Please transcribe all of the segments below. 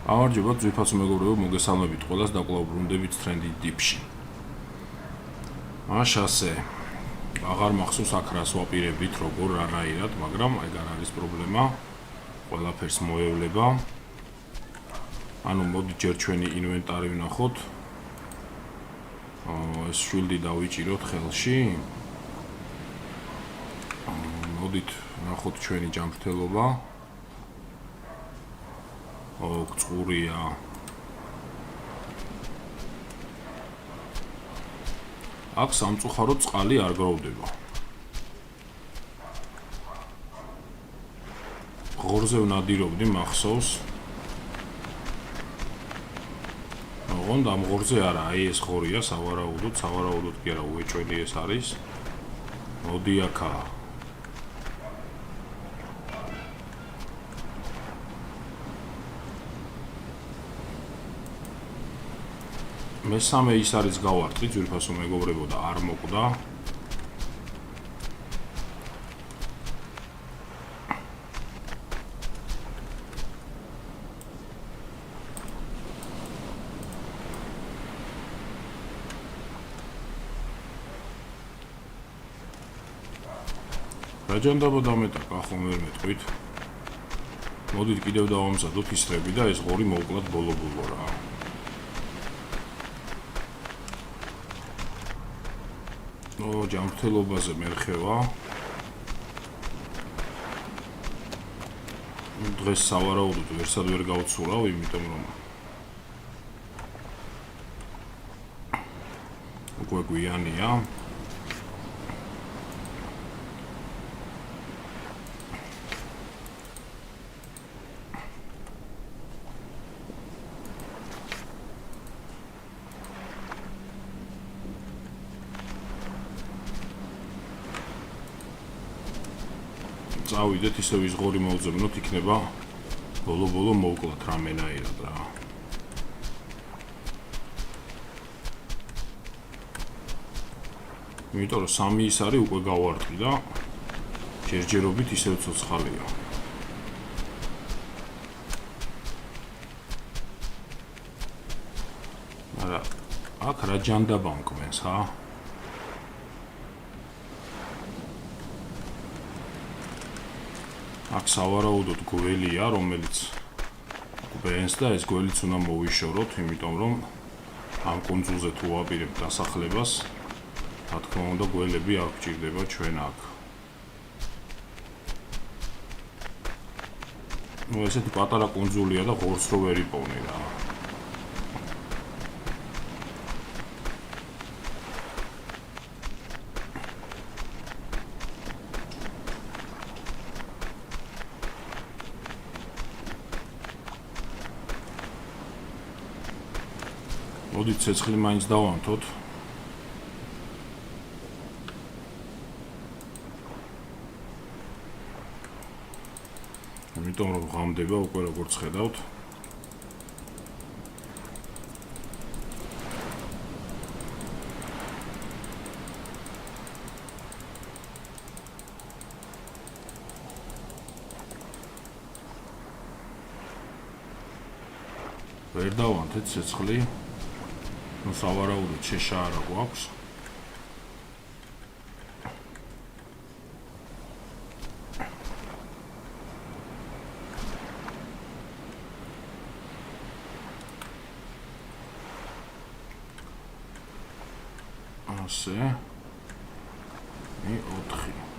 გამარჯობა ძვირფასო მეგობრებო, მოგესალმებით ყველას და კვლავ ბრუნდებით Trendy Deep-ში. მაშასე აღარ მახსოვს აქ რას ვაპირებით, როგორ რანაირად, მაგრამ ეგ არ არის პრობლემა. ყველაფერს მოევლება. ანუ მოდი ჯერ ჩვენი ინვენტარი ვნახოთ. ეს შვილდი დავიჭიროთ ხელში. მოდით ვნახოთ ჩვენი ჯანმრთელობა. წყურია. აქ სამწუხაროდ წყალი არ გროვდება. ღორზე ვნადირობდი, მახსოვს. ოღონდ ამ ღორზე არა, აი ეს ღორია, სავარაუდოდ კი არა, უეჭველი ეს არის. მოდი აქა. მესამე ის არის გავარტყი ძვირფასო მეგობრებო და არ მოკვდა. რაჯანდაბა დამეტაკა, ხომ ვერ მეტყვით. მოდით კიდევ დავამზადოთ ისრები და ეს ღორი მოვკლათ ბოლო-ბოლო რა. ჯანმრთელობაზე მერხევა. დღეს სავარაუდოდ ვერსად ვერ გავცურავ, იმიტომ რომ უკვე გვიანია. წავიდეთ, ისევ ის ღორი მოვძებნოთ, იქნება ბოლო-ბოლო მოვკლათ რამენაირად რა. იმიტომ რომ სამი ის არის უკვე გავარტყი და ჯერჯერობით ისევ ცოცხალია. არა, აქ რა ჯანდაბა მკმენს, ხა? აქ სავარაუდოდ გველია, რომელიც გვენს და ეს გველიც უნდა მოვიშოროთ, იმიტომ რომ ამ კუნძულზე თუ ვაპირებთ დასახლებას, რა თქმა უნდა გველები არ გვჭირდება ჩვენ აქ. ესეთი პატარა კუნძულია და ღორს რო ვერ იპოვნი რა. მოდით ცეცხლი მაინც დავანთოთ. იმიტომ რომ ღამდება უკვე როგორც ხედავთ. ვერ დავანთეთ ცეცხლი. Ну, სავარაუდოდ შეშაარა გვაქვს. ასე. მე 4.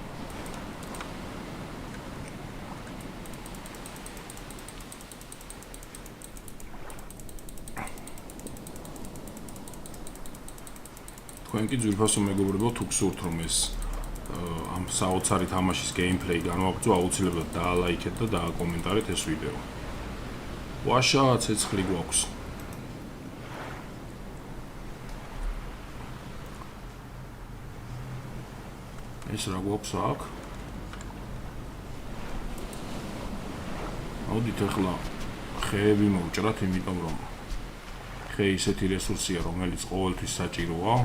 თქვენ კი ძვირფასო მეგობრებო, თუ გსურთ რომ ეს ამ საოცარი თამაშის გეიმპლეი განვაგრძო, აუცილებლად დაალაიქეთ და დააკომენტარეთ ეს ვიდეო. ვაშა, ცეცხლი გვაქვს. ეს რა გვაქვს აქ? მოდით ახლა ხეები მოვჭრათ, იმიტომ რომ ხე ისეთი რესურსია, რომელიც ყოველთვის საჭიროა.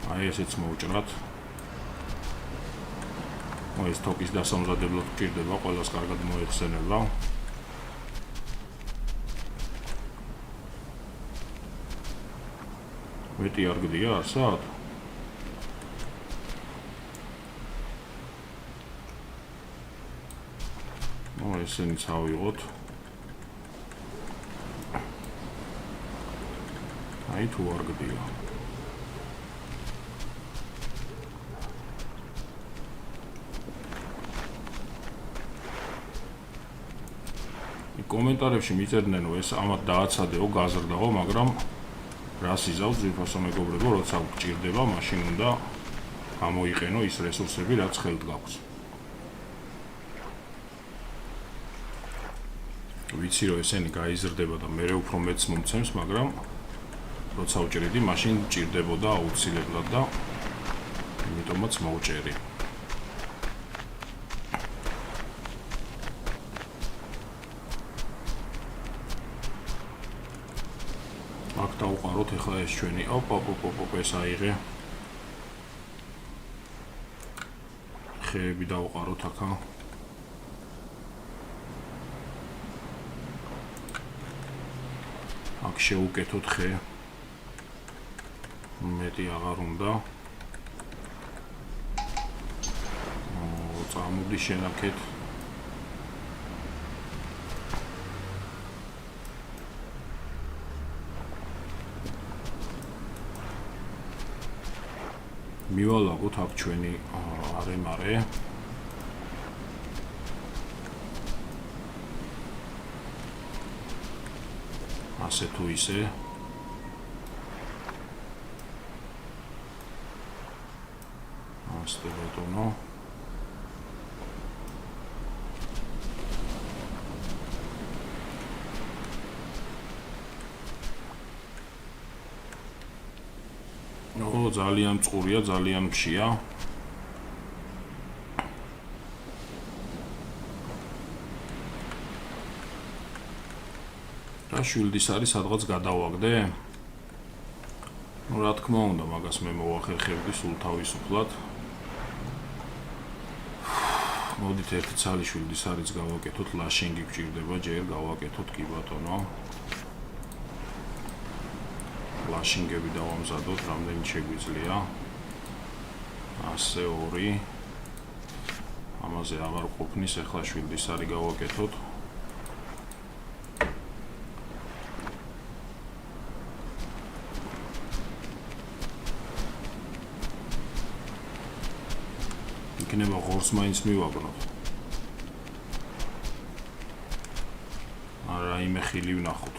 აი ესეც მოვჭრათ. ეს თოკის დასამზადებლად გვჭირდება, ყველას კარგად მოეხსენება. მეტი არ გდია არსად? ესენიც ავიღოთ. აი თუ არ გდია. კომენტარებში მიწერდნენ, რომ ეს ამათ დააცადეო, გაზრდაო, მაგრამ რას იზავთ ძვირფასო მეგობრებო, როცა გჭირდება, მაშინ უნდა გამოიყენო ის რესურსები, რაც ხელთ გაქვს. ვიცი რომ ესენი გაიზრდება და მე უფრო მეც მომცემს, მაგრამ როცა უჭირდი, მაშინ ჭირდებოდა აუცილებლად და იმიტომაც მოვჭერი. აქ დავუყაროთ ახლა ეს ჩვენი ეს აიღე. ხეები დავუყაროთ აქა. აქ შევუკეთოთ ხე. მეტი აღარ უნდა. წამოდი შენაკეთ. მივალაგოთ აქ ჩვენი არემარე. ასე თუ ისე. ასე ბატონო. ძალიან წყურია, ძალიან მშია. რა შვილდის არის სადღაც გადავაგდე? რა თქმა უნდა, მაგას მე მოვახერხებდი სულ თავისუფლად. მოდით ერთი ცალი შვილდის არის გავაკეთოთ, ლაშინგი გჭირდება, ჯერ გავაკეთოთ კი ბატონო. ლაშინგები დავამზადოთ, რამდენი შეგვიძლია. ასე 2. ამაზე აღარ ყოფნის, ახლა შვილდის არის გავაკეთოთ. იქნება ღორს მაინც მივაგნოთ. არა, იმე ხილი ვნახოთ.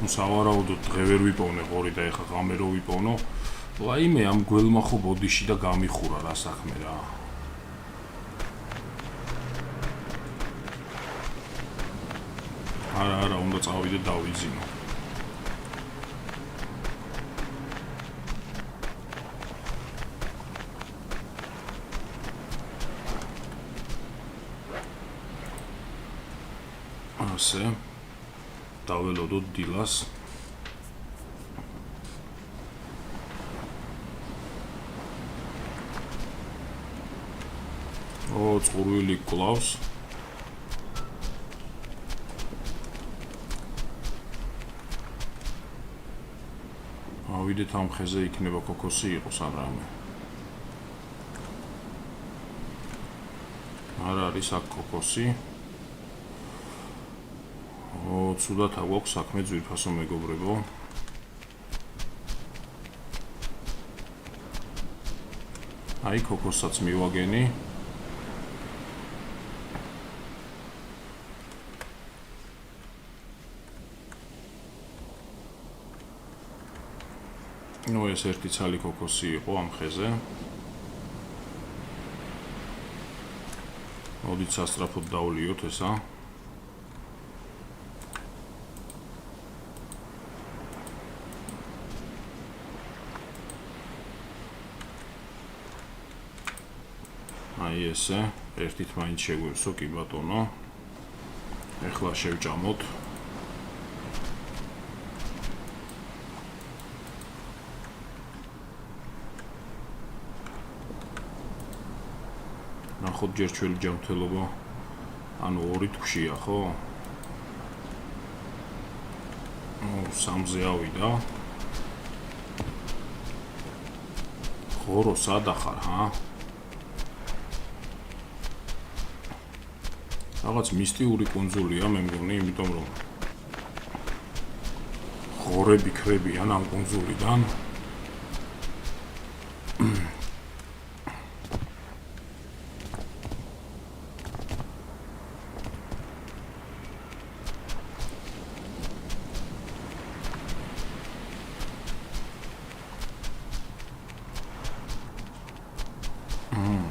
სავარაუდოდ დღე ვერ ვიპოვნე ღორი და ეხლა ღამე რო ვიპოვნო, ვაიმე ამ გველმა ხო ბოდიში და გამიხურა რა საქმე რა. არა, უნდა წავიდე დავიძინო. ასე დაველოდოთ დილას. წყურვილი კლავს. ავიდეთ ამ ხეზე იქნება ქოქოსი იყოს ან რამე. არ არის აქ ქოქოსი. ცუდად აგვაქვს საქმე ძვირფასო მეგობრებო. აი ქოქოსაც მივაგენი. ეს ერთი ცალი ქოქოსი იყო ამ ხეზე. მოდით სასწრაფოდ დავლიოთ ესა. აი ესე, ერთით მაინც შეგვივსო კი ბატონო. ეხლა შევჭამოთ. ნახოთ ჯერ ჩვენი ჯანმრთელობა. ანუ 2 თვშია, ხო? 3-ზე ავიდა. ღორო სად ახარ, ჰა? რაღაც მისტიური კუნძულია, მე მგონი, იმიტომ რომ ღორები ქრებიან ამ კუნძულიდან.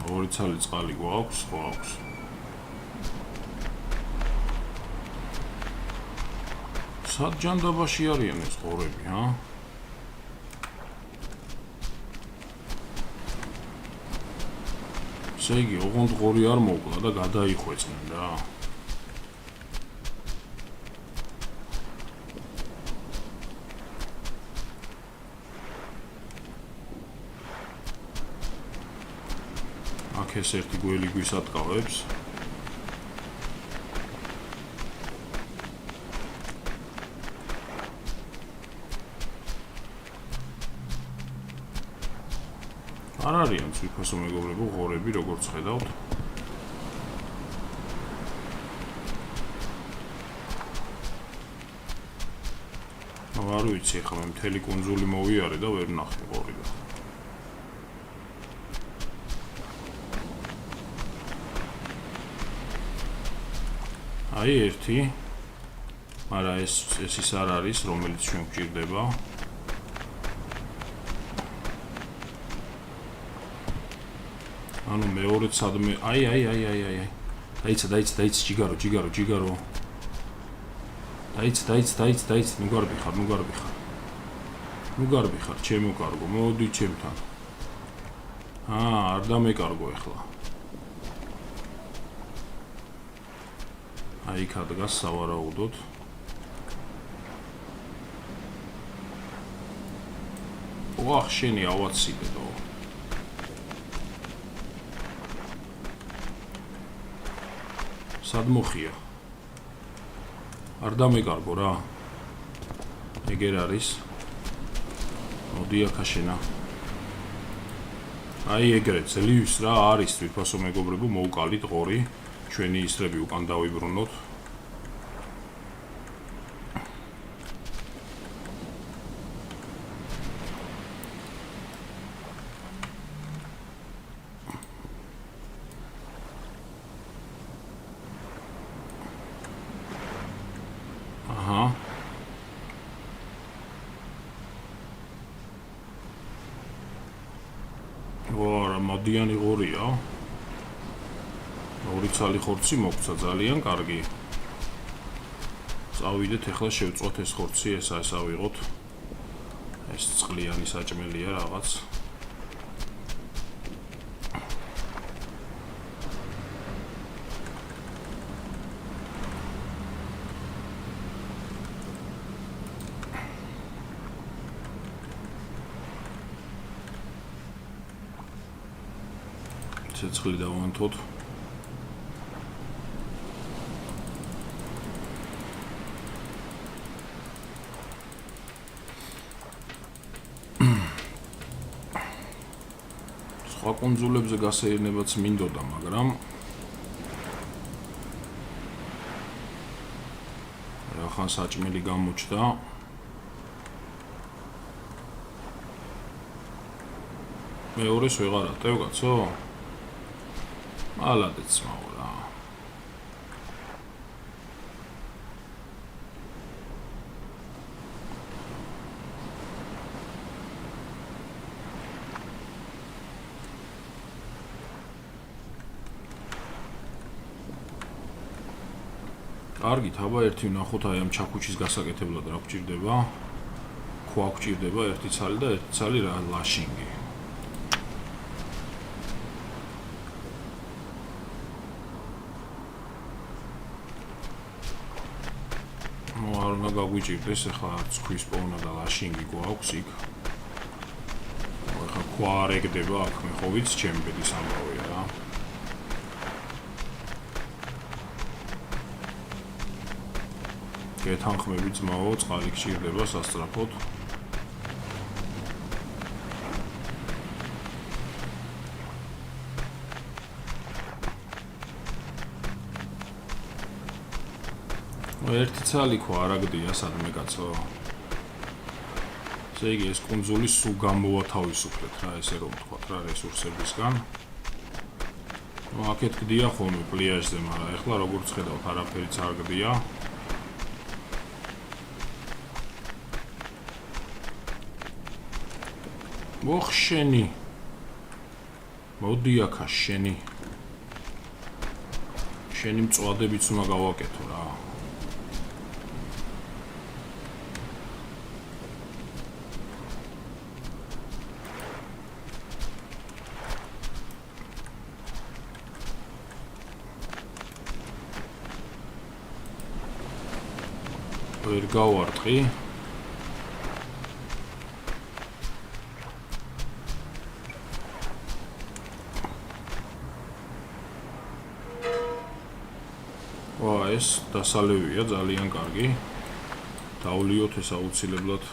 ორი ცალი წყალი გვაქვს, გვაქვს. სად ჯანდაბაში არიან ეს ღორები, ჰა? ესე იგი, ოღონდ ღორი არ მოვკლა და გადაიხვეწნენ რა. აქ ეს ერთი გველი გვისატყავებს. არ არიან თვითონ მეგობრებო ღორები, როგორც ხედავთ. არ ვიცი, ხა მე მთელი კუნძული მოვიარე და ვერ ნახე ღორი და. აი ერთი. მაგრამ ეს ის არ არის, რომელიც ჩვენ გვჭირდება. ანუ მეორეც სადმე აი დაიცა ჯიგარო დაიცა ნუ გარბიხარ ჩემო კარგო მოდი ჩემთან არ დამეკარგო ახლა აი იქ ადგას სავარაუდოდ ვახ შენი ავაციდო სად მოხია? არ დამეკარგო რა. ეგერ არის. მოდი აქ შენა. აი ეგრეთ ძლივს რა არის თვითფასო მეგობრებო მოუკალით ღორი. ჩვენი ისრები უკან დავიბრუნოთ. მოდიანი ღორია. ორი ცალი ხორცი მოგცა ძალიან კარგი. წავიდეთ ახლა შევწყვათ ეს ხორცი, ეს ავიღოთ. ეს წყლიანი საჭმელია რაღაც. ცეცხლი დავანთოთ. სხვა კუნძულებზე გასეირნებაც მინდოდა, მაგრამ ახან საჭმელი გამოჩნდა. მეორეს ვეღარ ატევ კაცო? ალადეც მაღლა. კარგით, აბა ერთი ვნახოთ აი ამ ჩაქუჩის გასაკეთებლად რა გვჭირდება. ქვა გვჭირდება ერთი ცალი და ერთი ცალი რა ლაშინგი. არ გაგვიჭირდეს ახლა ცქვის პოვნა და ლაშინგი გვაქვს იქ. ახლა ქვა არ ეგდება აქ მე ხო ვიცი ჩემი ბედის ამბავია რა. გეთანხმები ძმაო, წყალი გჭირდება სასწრაფოდ. ერთი ცალი ხო არ აგდია სადმე კაცო. ესე იგი ეს კუნძული სულ გამოვათავისუფლეთ რა, ესე რომ ვთქვათ რა, რესურსებისგან. აქეთ გდია ხოლმე პლიაჟზე, მაგრამ ეხლა როგორც ხედავთ, არაფერიც არ გდია. მოხ შენი. მოდი აქა შენი. შენი მწვადებიც უნდა გავაკეთო რა. ვერ გავარტყი. ეს დასალევია ძალიან კარგი. დავლიოთ ეს აუცილებლად.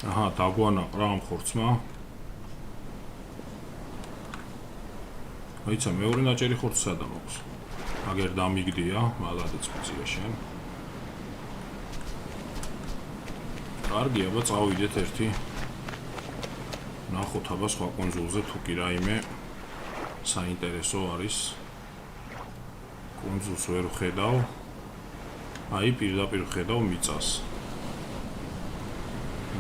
აჰა, დაგვანაყრა ამ ხორცმა. აიცა მეორე ნაჭერი ხორცი სადა მოქვს. აგერ დამიგდია, მალადეც მწია შენ. კარგი, აბა წავიდეთ ერთი. ნახოთ აბა სხვა კუნძულზე თუ კი რაიმე საინტერესო არის. კუნძულს ვერ ხედავ. აი პირდაპირ ხედავ მიწას.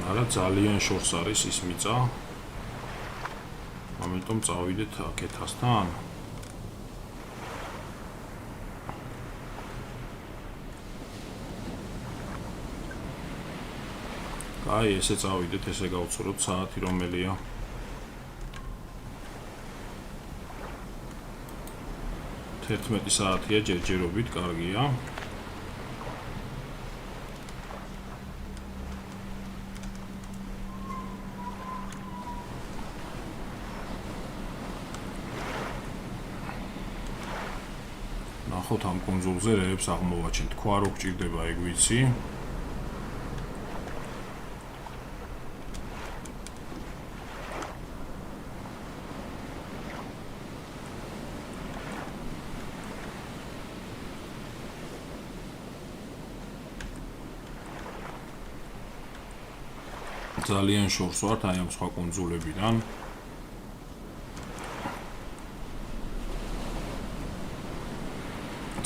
მაგრამ ძალიან შორს არის ის მიწა. ამიტომ წავიდეთ აქეთასთან. აი ესე წავიდეთ, ესე გავცუროთ საათი რომელია. თერთმეტი საათია ჯერჯერობით, კარგია. ნახოთ ამ კუნძულზე რეებს აღმოვაჩენთ. თქვა რო გჭირდება ეგ ვიცი. ძალიან შორს ვართ აი ამ სხვა კუნძულებიდან.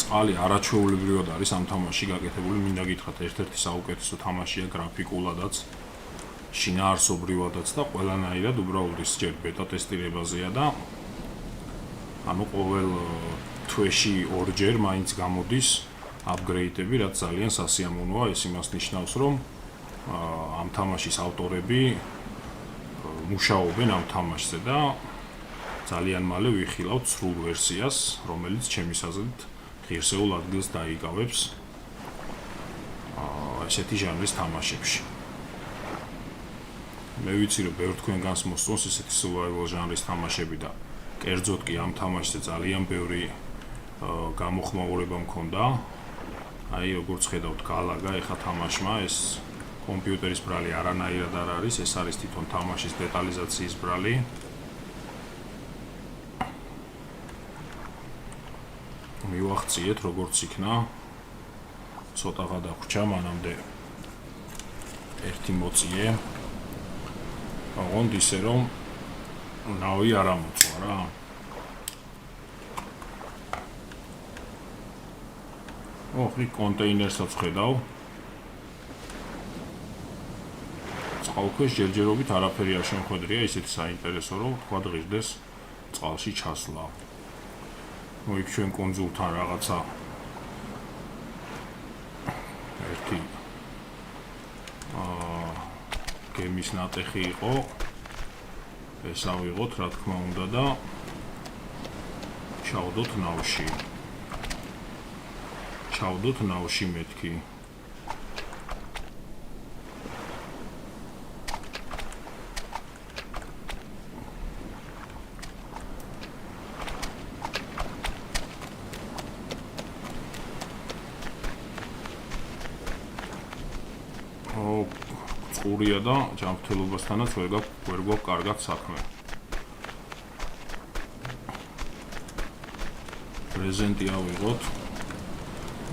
წყალი არაჩვეულებრივად არის ამ თამაში გაკეთებული, მინდა გითხრათ, ერთ-ერთი საუკეთესო თამაშია გრაფიკულადაც, შინაარსობრივადაც და ყველანაირად, უბრალოდ ის ჯერ ბეტა ტესტირებაზეა და ანუ ყოველ თვეში ორჯერ მაინც გამოდის აპგრეიდები, რაც ძალიან სასიამოვნოა. ეს იმას ნიშნავს, რომ ამ თამაშის ავტორები მუშაობენ ამ თამაშზე და ძალიან მალე ვიხილავთ სრულ ვერსიას, რომელიც ჩემის აზრით ღირსეულ ადგილს დაიკავებს ესეთი ჟანრის თამაშებში. მე ვიცი, რომ ბევრ თქვენგანს მოსწონს ესეთი survival ჟანრის თამაშები და კერძოდ კი ამ თამაშზე ძალიან ბევრი გამოხმაურება მქონდა. აი როგორც ხედავთ, გალაგა ეხა თამაშმა ეს კომპიუტერის ბრალი არანაირად არ არის, ეს არის თვითონ თამაშის დეტალიზაციის ბრალი. მივახციეთ როგორც იქნა. ცოტა გადავრჩა მანამდე ერთი მოწიე. აღონდ ისე რომ ნავი არ ამოწვა რა. ოხი კონტეინერსაც ხედავ. წყალქვეშ ჯერჯერობით არაფერი არ შემხვედრია, ისეთი საინტერესო რომ თქვა ღირდეს წყალში ჩასვლა. იქ ჩვენ კუნძულთან რაღაცა ერთი გემის ნატეხი იყო. ეს ავიღოთ რა თქმა უნდა და ჩავდოთ ნავში. ჩავდოთ ნავში მეთქი. ყურია და ჯანმრთელობასთანაც ვერ გვაქვს კარგად საქმე. პრეზენტი ავიღოთ.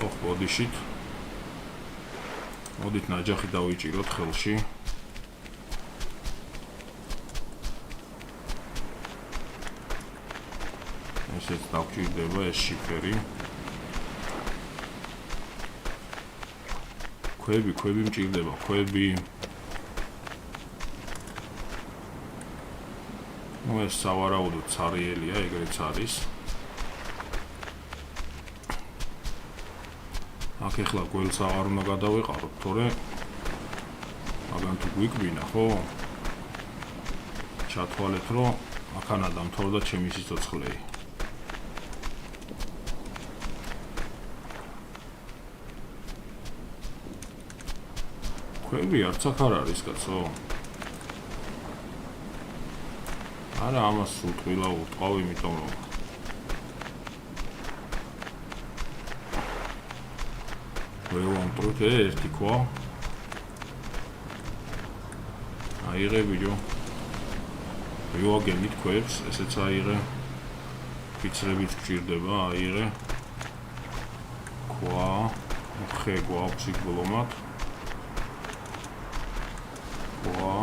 ოხ, ბოდიშით. მოდით ნაჯახი დავიჭიროთ ხელში. ესეც დავჭირდება ეს შიფერი. ქვები მჭირდება, ქვები. ეს სავარაუდოდ ცარიელია, ეგრეც არის. აქ ეხლა გველს აღარ უნდა გადავეყაროთ, თორე მაგან თუ გვიკვინა, ხო? ჩათვალეთ, რომ აქანა დამთავრდა ჩემი სიცოცხლე. ქვები არც აქ არ არის, კაცო. არა, ამას სულ ტყილა უტყავ, იმიტომ რომ ვევამტროთ ერთი ქვა. აიღე ბიჭო. ვივაგენით ქვებს, ესეც აიღე. ფიცრებით გჭირდება, აიღე. ქვა, ხე გვაქვს იქ ბლომად. ქვა.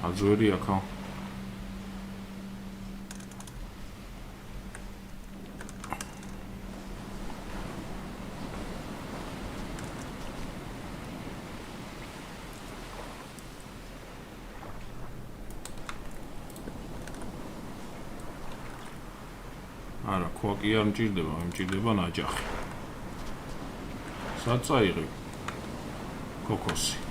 აზვერი აქა. არა, ქვა კი არ მჭირდება, მჭირდება ნაჯახი. სად წაიღე? ქოქოსი.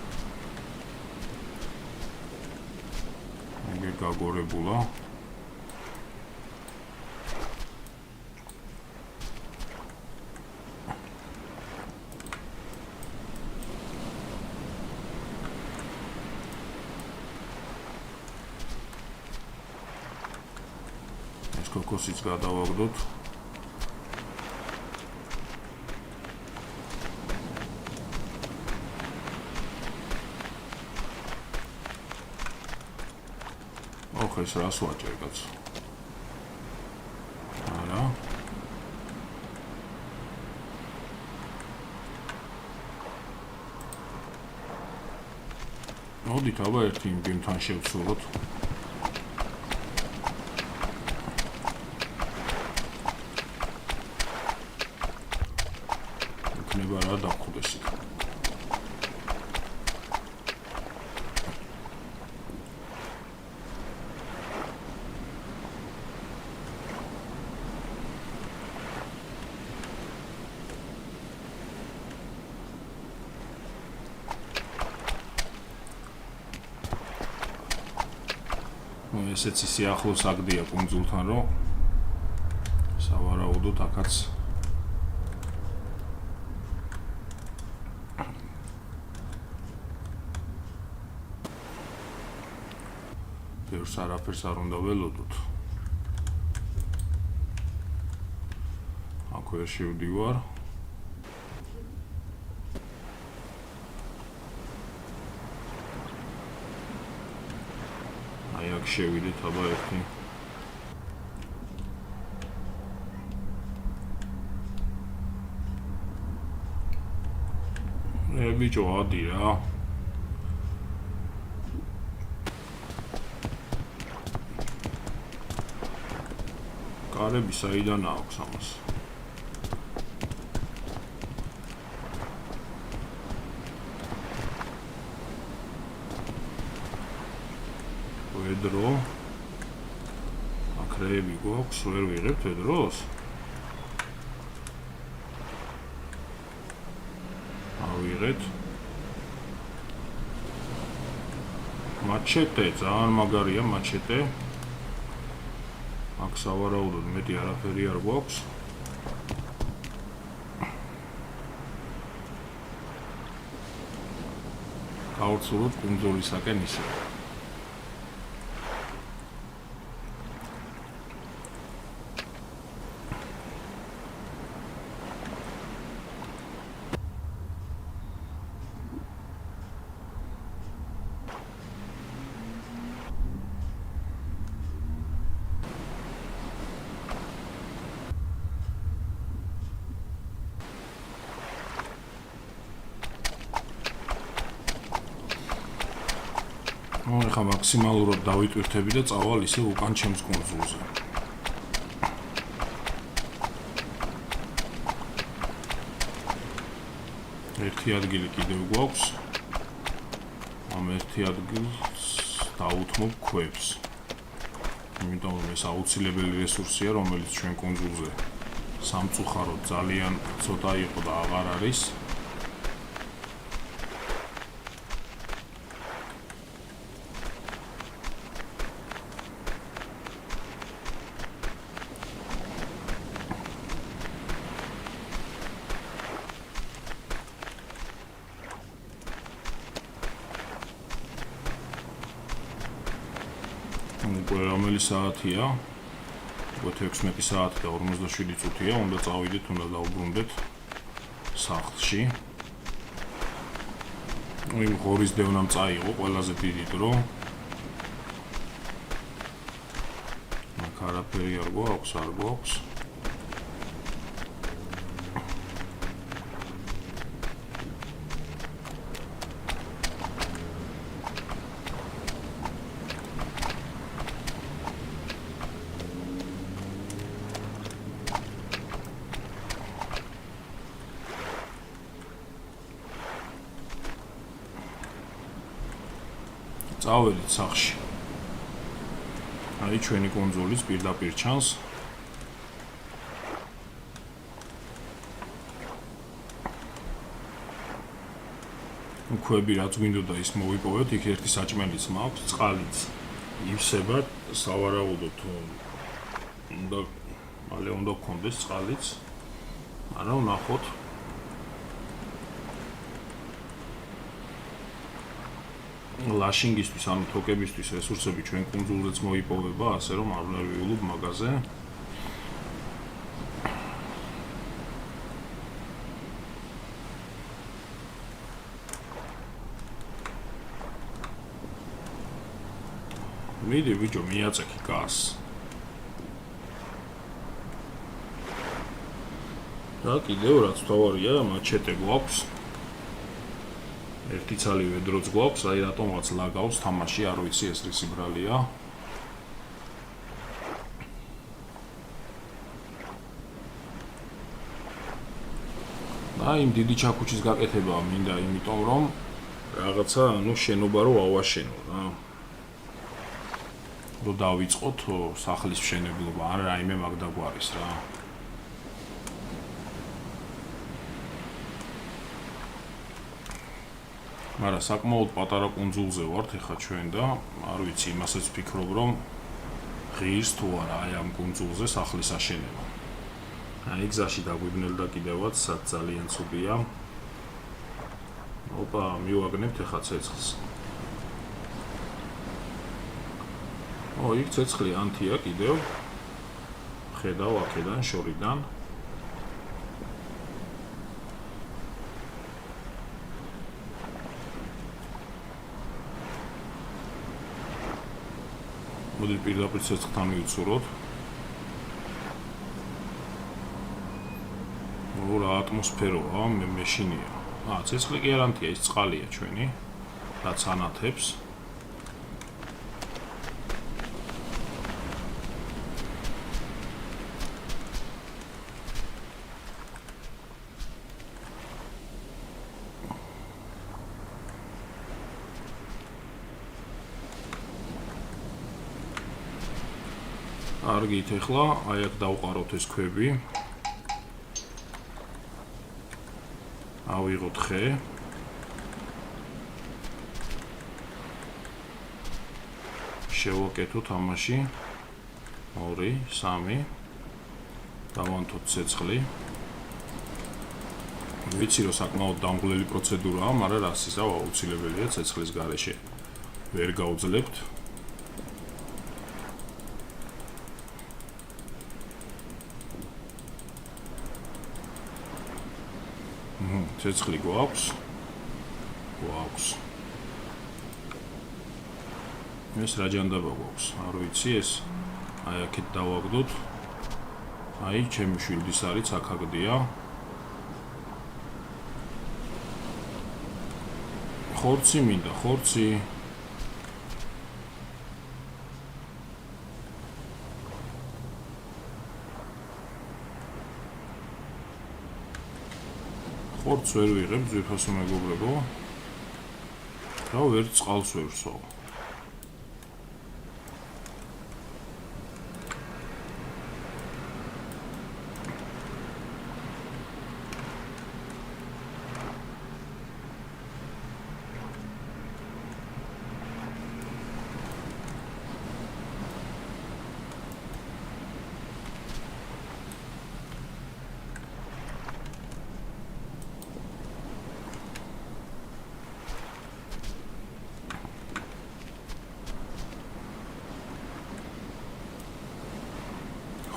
გაგორებულა. ეს ქოქოსიც გადავაგდოთ. ეს რას ვაჭერ, კაცო? არა. მოდით აბა ერთი იმგემთან შევცვლოთ. იქნება რა დაგხვდეს იქ. ესეც ისე ახლოს აგდია კუნძულთან, რომ სავარაუდოდ აქაც ბევრს არაფერს არ უნდა ველოდოთ. აქ ვერ შევდივარ. აქ შევიდეთ აბა ერთი. ბიჭო, ადი რა. კარები საიდან აქვს ამას? ვედრო. აქ რეები გვაქვს, ვერ ვიღებთ ვედროს? მოვიღეთ. მაჩეტე, ძალიან მაგარია მაჩეტე. აქ სავარაუდოდ მეტი არაფერი არ გვაქვს. გავცუროთ კუნძულისაკენ ისე. ეხლა მაქსიმალურად დავიტვირთები და წავალ ისე უკან ჩემს კუნძულზე. ერთი ადგილი კიდევ გვაქვს. ამ ერთი ადგილს დავუთმობ ქვებს. იმიტომ რომ ეს აუცილებელი რესურსია, რომელიც ჩვენ კუნძულზე სამწუხაროდ ძალიან ცოტა იყო და აღარ არის. უკვე რომელი საათია? უკვე 16 საათი და 47 წუთია, უნდა წავიდეთ, უნდა დავუბრუნდეთ სახლში. იმ ღორის დევნამ წაიღო ყველაზე დიდი დრო. აქ არაფერი არ გვაქვს. წავედით სახლში. აი ჩვენი კუნძულის პირდაპირ ჩანს. ქვები რაც გვინდოდა ის მოვიპოვეთ, იქ ერთი საჭმელიც მაქვს, წყალიც ივსება, სავარაუდოდ მალე უნდა გქონდეს წყალიც. არა, ვნახოთ. ლაშინგისთვის, ანუ თოკებისთვის რესურსები ჩვენ კუნძულზეც მოიპოვება, ასე რომ არ ვნერვიულობ მაგაზე. მიდი ბიჭო, მიაწექი გას. და კიდევ რაც თავარია, მაჩეტე გვაქვს. ერთი ცალივე დროც გვაქვს, აი რატომაც ლაგავს თამაში, არ ვიცი ეს რის იბრალია. და იმ დიდი ჩაქუჩის გაკეთება მინდა, იმიტომ რომ რაღაცა, შენობა რო ავაშენო რა. რო დავიწყოთ სახლის მშენებლობა, ან რაიმე მაგ დაგვარის რა. მაგრამ საკმაოდ პატარა კუნძულზე ვართ ეხლა ჩვენ და არ ვიცი, იმასაც ვფიქრობ, რომ ღირს თუ არა აი ამ კუნძულზე სახლის აშენება. აი გზაში დაგვიბნელდა კიდევაც, სად ძალიან ცუდია. ოპა, მივაგნებთ ეხლა ცეცხლს. იქ ცეცხლი ანთია კიდევ. ხედავ აქედან შორიდან. მოდი პირდაპირ ცეცხლთან მივცუროთ. რა ატმოსფეროა, მეშინია. ცეცხლი კი არ ანთია, ის წყალია ჩვენი, რაც ანათებს. კარგით, ეხლა აი აქ დავყაროთ ეს ქვები. ავიღოთ ხე. შევაკეთოთ ამაში 2, 3. დავანთოთ ცეცხლი. ვიცი რომ საკმაოდ დამღლელი პროცედურაა, მაგრამ რას ისევ აუცილებელია ცეცხლის გარეშე ვერ გავძლებთ. ცეცხლი გვაქვს. ეს რა ჯანდაბა გვაქვს? არ ვიცი, ეს აი აქეთ დავაგდოთ. აი, ჩემი შვილის არის აქაგდია. ხორცი მინდა, ხორცი. ხორცს ვერ ვიღებ, ძვირფასო მეგობრებო. და ვერ წყალს ვერ ვსვავ.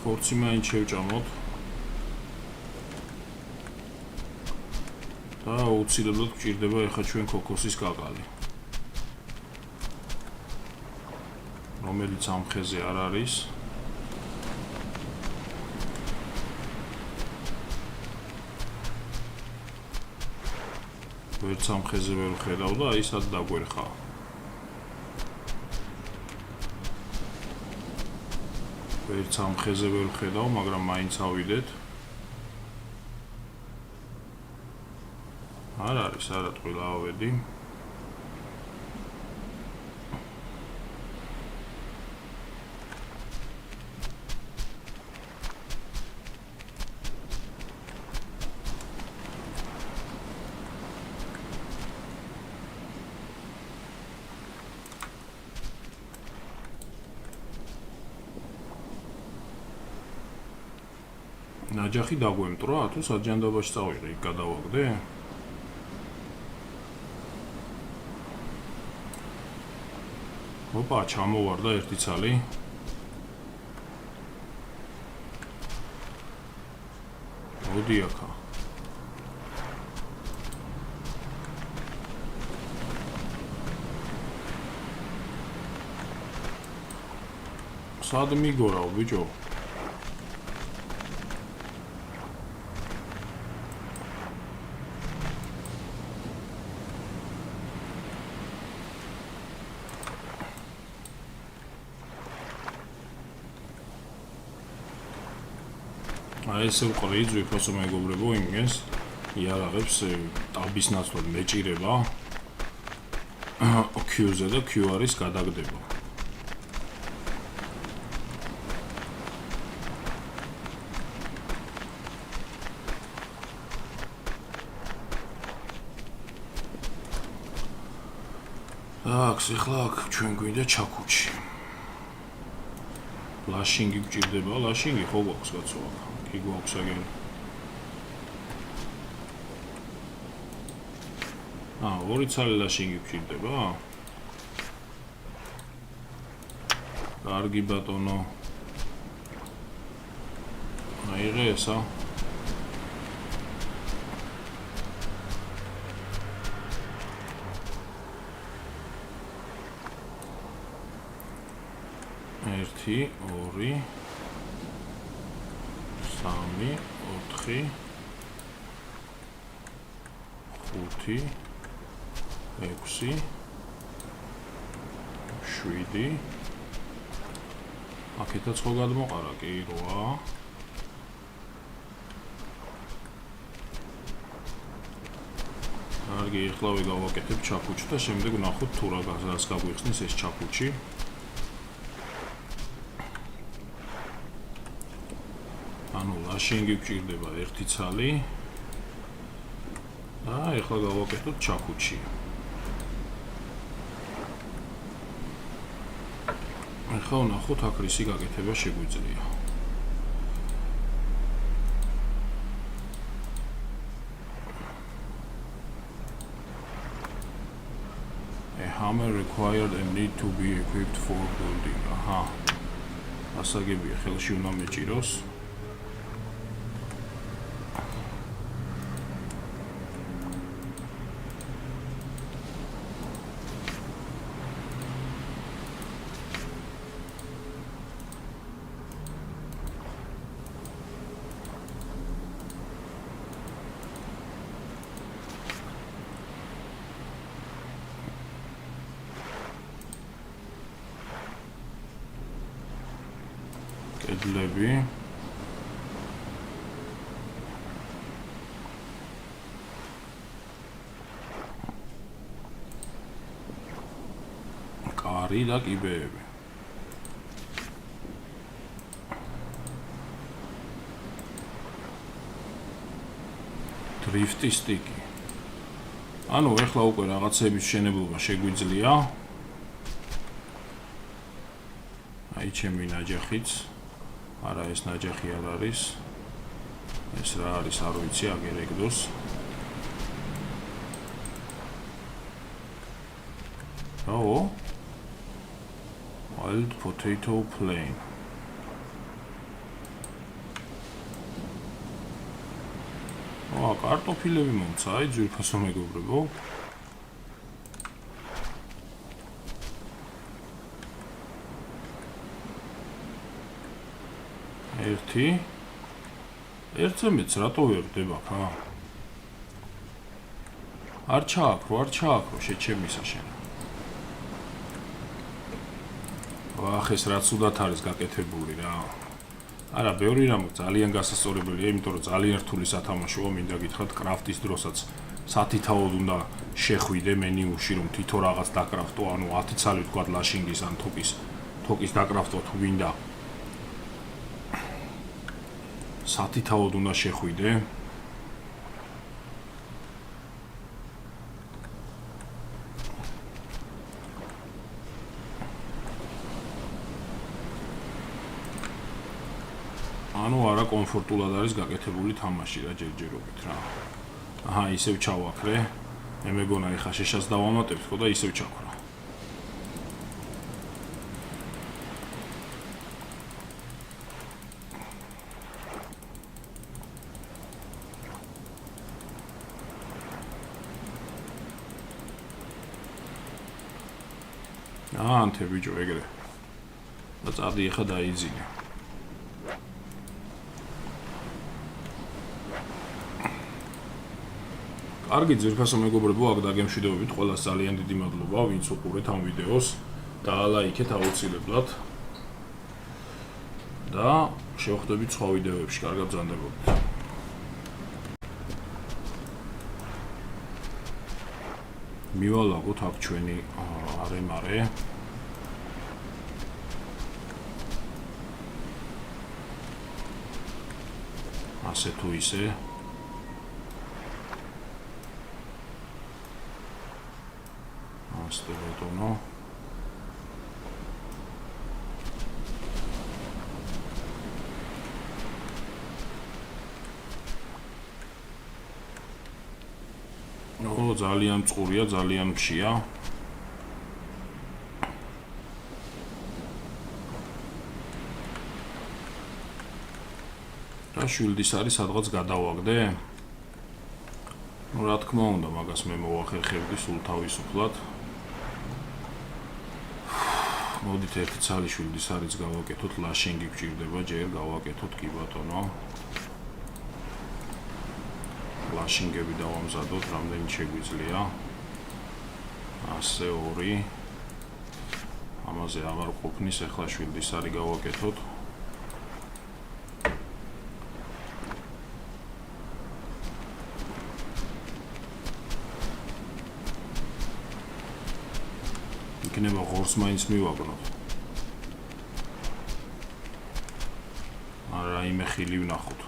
ხორცი მაინც შევჭამოთ და აუცილებლად გვჭირდება ეხლა ჩვენ ქოქოსის კაკალი, რომელიც ამ ხეზე არ არის. ვერც ამ ხეზე ვერ ვხედავ და აი სად დაგვერხა. ვერც ამ ხეზე ვერ ვხედავ, მაგრამ მაინც ავიდეთ. არ არის, არა ტყილა ავედი. ნაჯახი დაგვემტრა, თუ საჯანდაბაში წავიღე, იქ გადავაგდე? ოპა, ჩამოვარდა ერთი ცალი. მოდი აქა. სად მიგორაო, ბიჭო? აი ესე ვყრი ძვირფასო მეგობრებო, იმგენს იარაღებს ტაბის ნაცვლად მეჭირება Q-ზე და QR-ის გადაგდება. აქ ახლა აქ ჩვენ გვინდა ჩაქუჩი. ლაშინგი გვჭირდება, ლაშინგი ხო გვაქვს კაცო აქ. კი გვაქვს აგენ. ორი ცალი ლაშინგი გვჭირდება? კარგი ბატონო. აიღე ესა. ერთი, ორი, 3, 4, 5, 6, 7. აქეთაც ხო გადმოყარა, კი, 8. კარგი, ახლა ვიგავაკეთებ ჩაქუჩი და შემდეგ ვნახოთ თუ რას გაგვიხსნის ეს ჩაქუჩი. ლაშინგი გვჭირდება ერთი ცალი. ეხლა გავაკეთოთ ჩაქუჩი. ეხლა ვნახოთ აქ რისი გაკეთება შეგვიძლია. A hammer required and need to be equipped for building. აჰა. ასაგებია, ხელში უნდა მეჭიროს. კედლები კარი და კიბეები დრიფტი სტიკი ანუ ეხლა უკვე რაღაცების მშენებლობა შეგვიძლია აი ჩემი ნაჯახიც არა ეს ნაჯახი არ არის ეს რა არის არ ვიცი აგერ ეგდოს აო wild potato plain კარტოფილები მომცა აი ძვირფასო მეგობრებო ერთზე მეც რატო ვერ ვდება ხა? არ ჩააქრო, შეჩემისა შენ. ვახ, ეს რაც უდათ არის გაკეთებული რა. არა, ბევრი რამ ძალიან გასასწორებელია, იმიტომ რომ ძალიან რთული სათამაშოა, მინდა გითხრათ, კრაფტის დროსაც სათითაოდ უნდა შეხვიდე მენიუში, რომ თითო რაღაც დაკრაფტო, ანუ 10 ცალი ვთქვათ ლაშინგის ან თოკის დაკრაფტო თუ გინდა. სათითაოდ უნდა შეხვიდე. ანუ არა კომფორტულად არის გაკეთებული თამაში რა ჯერჯერობით რა. აჰა, ისევ ჩავაქრე. მე მეგონა ეხა შეშას დავამატებ ხო და ისევ ჩაქვრა. ანთე ბიჭო ეგრე. და წადი ეხა დაიძინე. კარგი ძირფასო მეგობრებო, აქ დაგემშვიდობებით, ყველას ძალიან დიდი მადლობა, ვინც უყურეთ ამ ვიდეოს. დაალაიქეთ აუცილებლად. და შევხვდებით სხვა ვიდეოებში, კარგად ბრძანდებოდეთ. მივალაგოთ აქ ჩვენი არემარე. ასე თუ ისე. ასე ბატონო. ძალიან მწყურია, ძალიან მშია. და შვილდის არის სადღაც გადავაგდე? რა თქმა უნდა, მაგას მე მოვახერხებდი სულ თავისუფლად. მოდით ერთი ცალი შვილდის არის გავაკეთოთ, ლაშინგი გვჭირდება, ჯერ გავაკეთოთ კი ბატონო. ლაშინგები დავამზადოთ, რამდენი შეგვიძლია. ასე 2. ამაზე აღარ ყოფნის, ახლა შვილდის არის გავაკეთოთ. იქნება ღორს მაინც მივაგნოთ. არა, იმე ხილი ვნახოთ.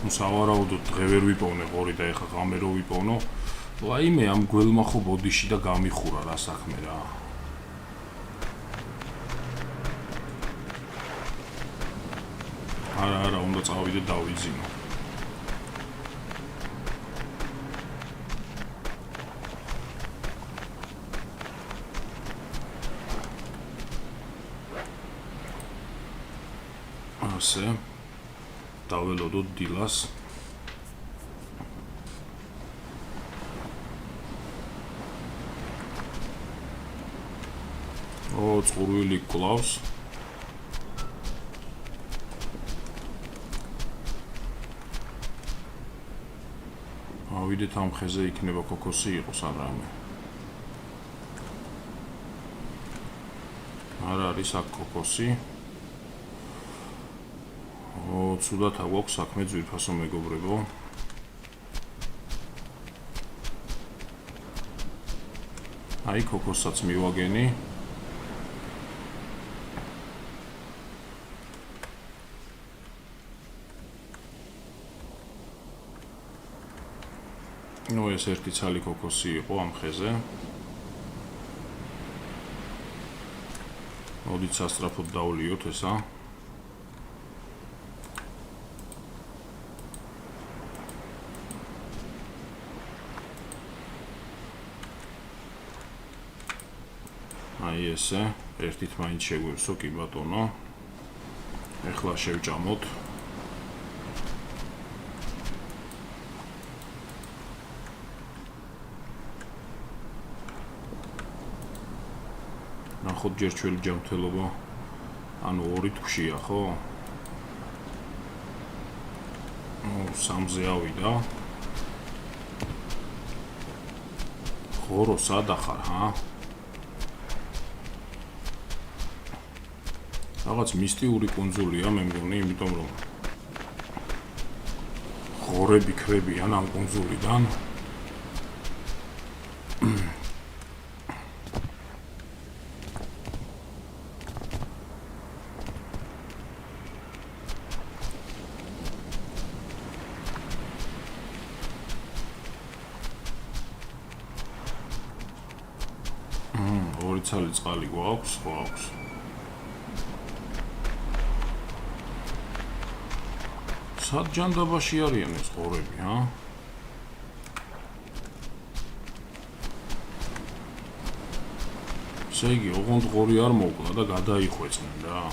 სავარაუდოდ დღე ვერ ვიპოვნე ყორი და ეხა ღამე რო ვიპოვნო. ლაიმე ამ გველმა ხო ბოდიში და გამიხურა რა საქმე რა. არა, უნდა წავიდე დავიძინო. ასე დაველოდოთ დილას. წყურვილი კლავს. ავიდეთ ამ ხეზე იქნება ქოქოსი იყოს ან რამე. არ არის აქ ქოქოსი. ცუდად აგვაქვს საქმე ძვირფასო მეგობრებო. აი ქოქოსაც მივაგენი. ეს ერთი ცალი ქოქოსი იყო ამ ხეზე. მოდით სასწრაფოდ დავლიოთ ესა. აი ესე, ერთით მაინც შეგვივსო, კი ბატონო. ეხლა შევჭამოთ. ნახოთ ჯერ ჩვენი ჯანმრთელობა. ანუ 2 თვშია, ხო? 3-ზე ავიდა. ხორო სად ახარ, ჰა? რაღაც მისტიური კუნძულია, მე მგონი, იმიტომ რომ ხორები ქრებიან ამ კუნძულიდან. ორი ცალი წყალი გვაქვს, ხო აქვს. სად ჯანდაბაში არიან ეს ყორები, ჰა? ესე იგი, ოღონდ ყორი არ მოკლა და გადაიხვეწნენ რა.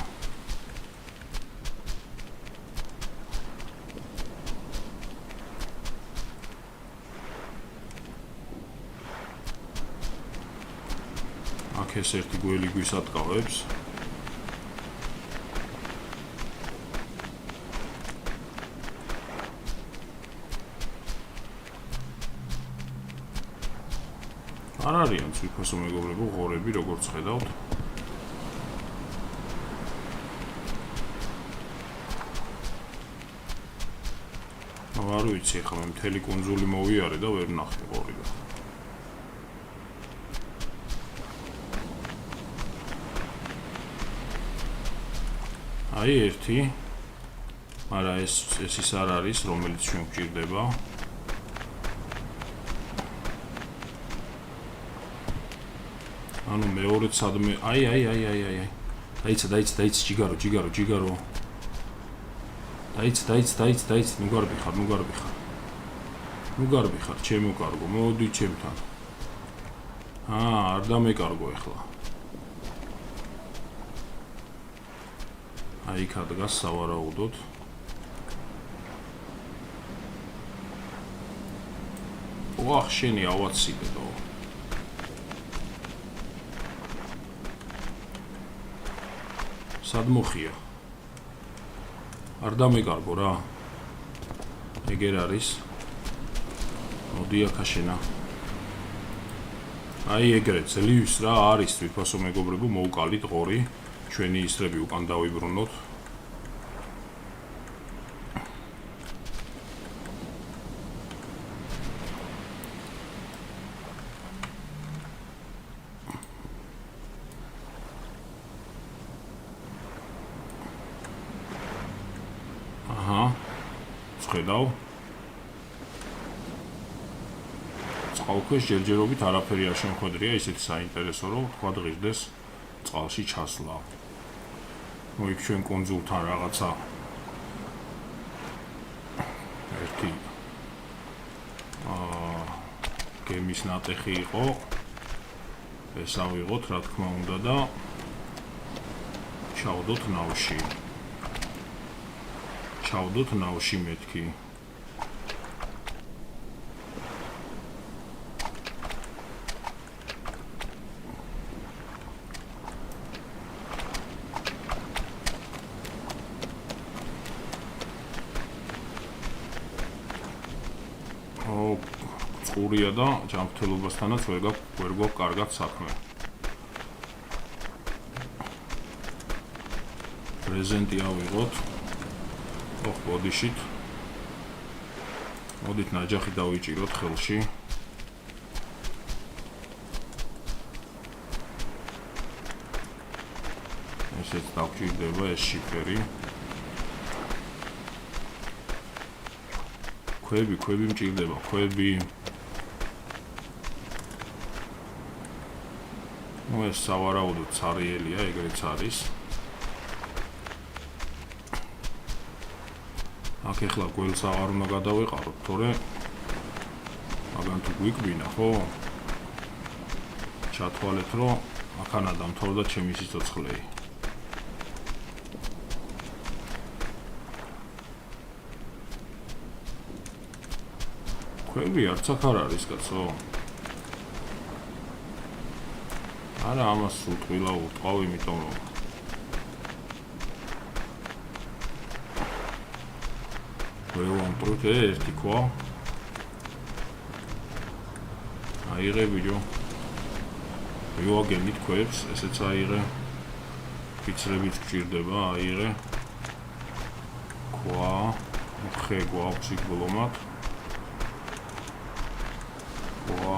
აქ ეს ერთი გველი გვისატყავებს. არ არიან ძვირფასო მეგობრებო ღორები, როგორც ხედავთ. არ ვიცი, ახლა მე მთელი კუნძული მოვიარე და ვერ ვნახე ღორი და. აი ერთი. არა ეს ის არ არის, რომელიც ჩვენ გვჭირდება. ანუ მეორეც სადმე აი დაიცა ჯიგარო დაიც ნუ გარბიხარ ჩემო კარგო მოდი ჩემთან არ დამეკარგო ახლა აი იქ ადგას სავარაუდოდ ვახ შენი ავაციდო სად მოხია? არ დამეკარგო რა. ეგერ არის. მოდი აქა შენა. აი ეგრე ძლივს რა არის თვითფასო მეგობრებო მოუკალით ღორი. ჩვენი ისრები უკან დავიბრუნოთ. ხედავ. წყალქვეშ ჯერჯერობით არაფერი არ შემხედრია, ისეთი საინტერესო, რომ თქვა ღირდეს წყალში ჩასვლა. იქ ჩვენ კუნძულთან რაღაცა ერთი გემის ნატეხი იყო. ეს ავიღოთ, რა თქმა უნდა და ჩავდოთ ნავში. ჩავდოთ ნავში მეთქი. ყურია და ჯანმრთელობასთანაც ვერ გვაქვს კარგად საქმე. პრეზენტი ავიღოთ. ბოდიშით. მოდით ნაჯახი დავიჭიროთ ხელში. ესეც დავჭირდება ეს შიფერი. ქვები მჭირდება, ქვები. ეს სავარაუდოდ ცარიელია, ეგრეც არის. აქ ეხლა გველს აღარ უნდა გადავეყაროთ, თორე მაგან თუ გვიკვინა, ხო? ჩათვალეთ, რომ აქანა დამთავრდა ჩემი სიცოცხლე. ქვები არც აქ არ არის, კაცო. არა, ამას სულ ტყილა უტყავ, იმიტომ რომ ვეუამტროთ ერთი ქვა. აიღე ბიჭო. ვიუაგებით ქვებს, ესეც აიღე. ფიცრებით გჭირდება, აიღე. ქვა, ხე გვაქვს იქ ბლომად. ქვა.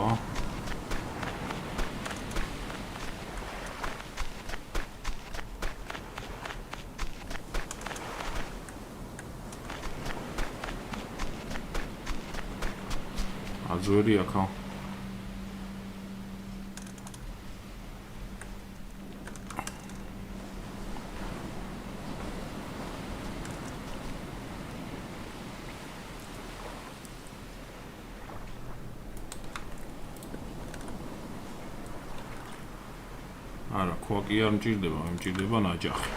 აზვერი აქა. არა, ქვა კი არ მჭირდება, მჭირდება ნაჯახი.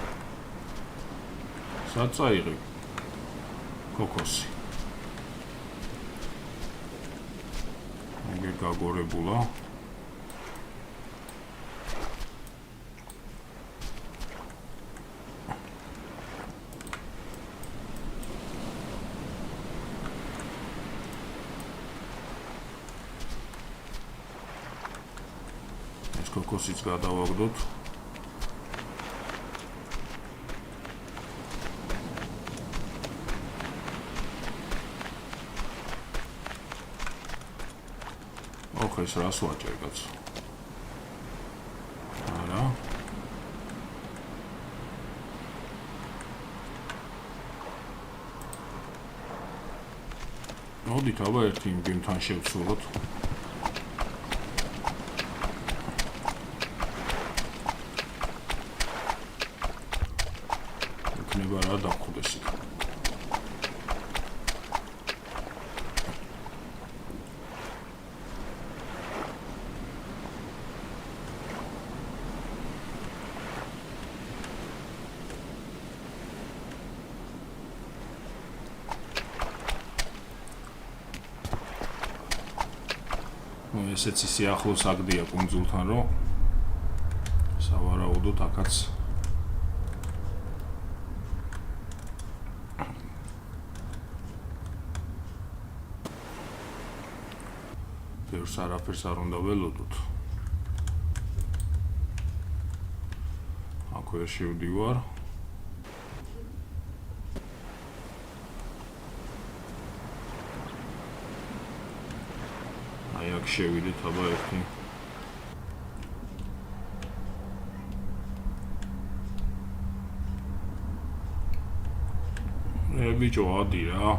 სად წაიღე? ქოქოსი. ეგ გაგორებულა. ეს ქოქოსიც გადავაგდოთ. ეს რას ვაჭერ, კაცო? არა. მოდით აბა ერთი გემთან შევცუროთ. იქნება რა დახვდეს იქ. ესეც ისე ახლოს აგდია კუნძულთან, რომ სავარაუდოდ აქაც ბევრს არაფერს არ უნდა ველოდოთ. აქ ვერ შევდივარ. აქ შევიდეთ აბა ერთი. ბიჭო, ადი რა.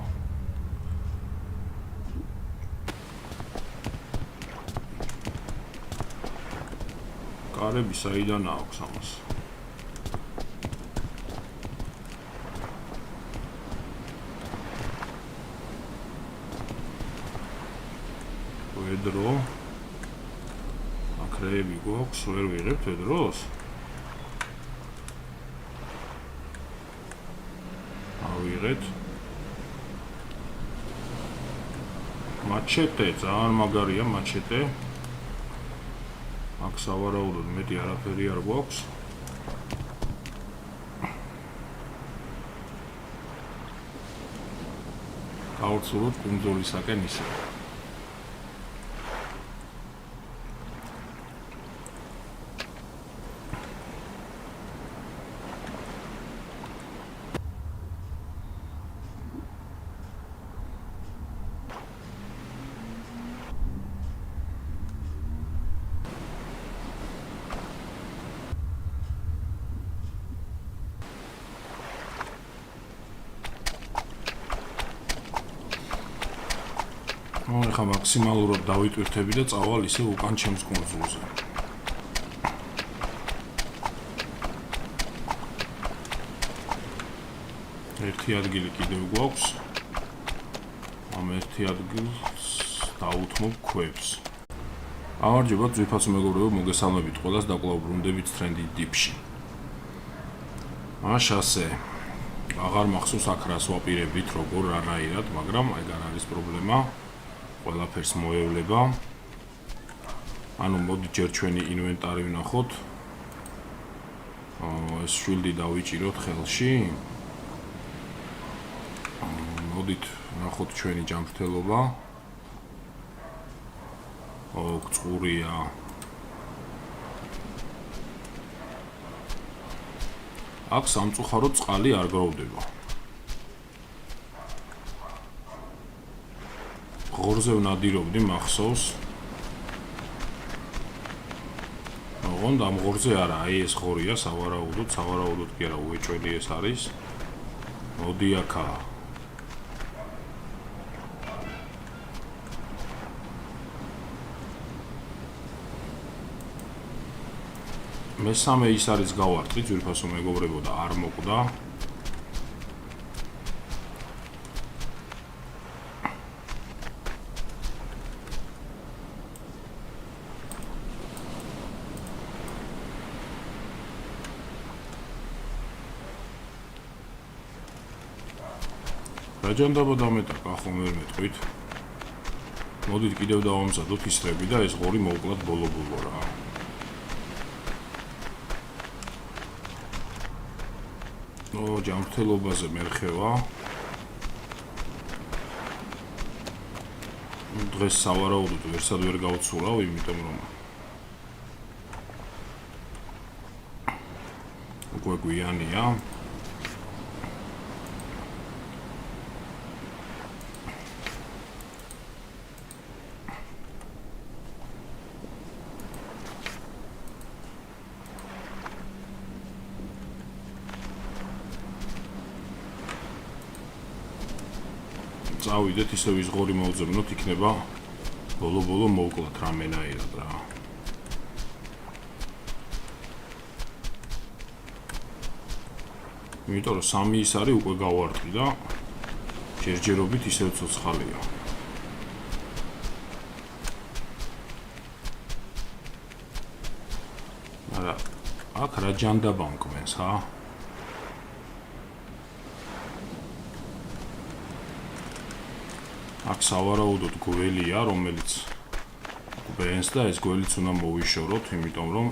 კარები საიდან აქვს ამას? ვედრო აკრეები გვაქვს, ვერ ვიღებთ ვედროს? ავიღეთ მაჩეტე, ძალიან მაგარია მაჩეტე. აქ სავარაუდოდ მეტი არაფერი არ გვაქვს. გავცუროთ კუნძულისაკენ ისე. ახლა მაქსიმალურად დავიტვირთები და წავალ ისე უკან ჩემს კუნძულზე. ერთი ადგილი კიდევ გვაქვს. ამ ერთი ადგილს დავუთმობ ქვებს. გამარჯობა ძვირფასო მეგობრებო, მოგესალმებით ყველას და კვლავ ბრუნდებით Trending Deep-ში. ასე აღარ მახსოვს აქ რას ვაპირებით, როგორ რანაირად, მაგრამ ეგ არ არის პრობლემა. ყველაფერს მოევლება. ანუ მოდი ჯერ ჩვენი ინვენტარი ვნახოთ. ეს შვილდი დავიჭიროთ ხელში. მოდით ვნახოთ ჩვენი ჯანმრთელობა. წყურია. აქ სამწუხაროდ წყალი არ გროვდება. ღორზე ვნადირობდი მახსოვს. ოღონდ ამ ღორზე არა, აი ეს ღორია სავარაუდოდ კი არა, უეჭველი ეს არის. მოდი აქა. მესამე ის არის გავარტყი, ძვირფასო მეგობრებო და არ მოკვდა. რაჯანდაბა დამეტაკა, ხომ ვერ მეტყვით. მოდით კიდევ დავამზადოთ ისრები და ეს ღორი მოვკლათ ბოლო-ბოლო რა. ჯანმრთელობაზე მერხევა. დღეს სავარაუდოდ ვერსად ვერ გავცურავ, იმიტომ რომ უკვე გვიანია. წავიდეთ, ისევ ის ღორი მოვძებნოთ, იქნება ბოლო-ბოლო მოვკლათ რამენაირად რა. იმიტომ რომ სამი ის არის უკვე გავარტყი და ჯერჯერობით ისევ ცოცხალია. არა, აქ რა ჯანდაბა მკვენს, ჰა? აქ სავარაუდოდ გველია, რომელიც გვენს და ეს გველიც უნდა მოვიშოროთ, იმიტომ რომ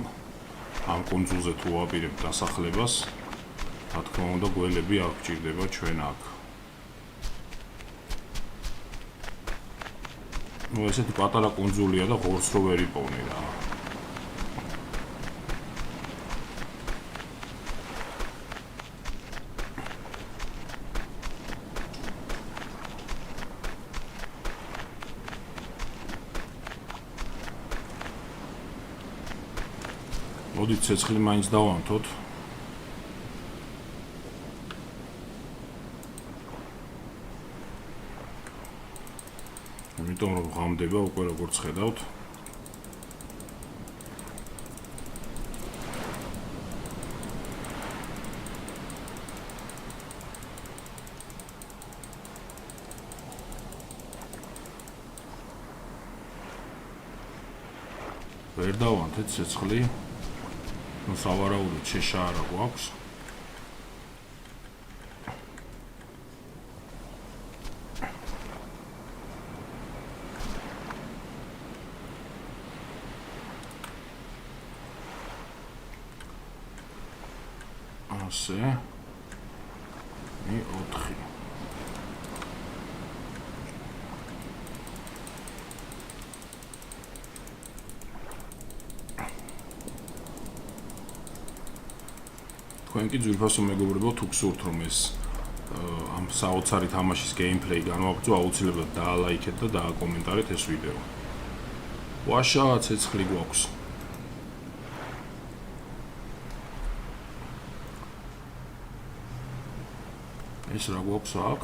ამ კუნძულზე თუ ვაპირებთ დასახლებას, რა თქმა უნდა გველები არ გვჭირდება ჩვენ აქ. ესეთი პატარა კუნძულია და ღორს რო ვერ იპოვნი რა. მოდით ცეცხლი მაინც დავანთოთ. იმიტომ რომ ღამდება უკვე როგორც ხედავთ. ვერ დავანთეთ ცეცხლი. ნუ სავარაუდოდ შეშაარა გვაქვს. ასე. მე 4. თქვენ კი ძვირფასო მეგობრებო თუ გსურთ რომ ეს ამ საოცარი თამაშის გეიმპლეი განვაგრძო აუცილებლად დაალაიქეთ და დააკომენტარეთ ეს ვიდეო. ვაშა ცეცხლი გვაქვს. ეს რა გვაქვს აქ?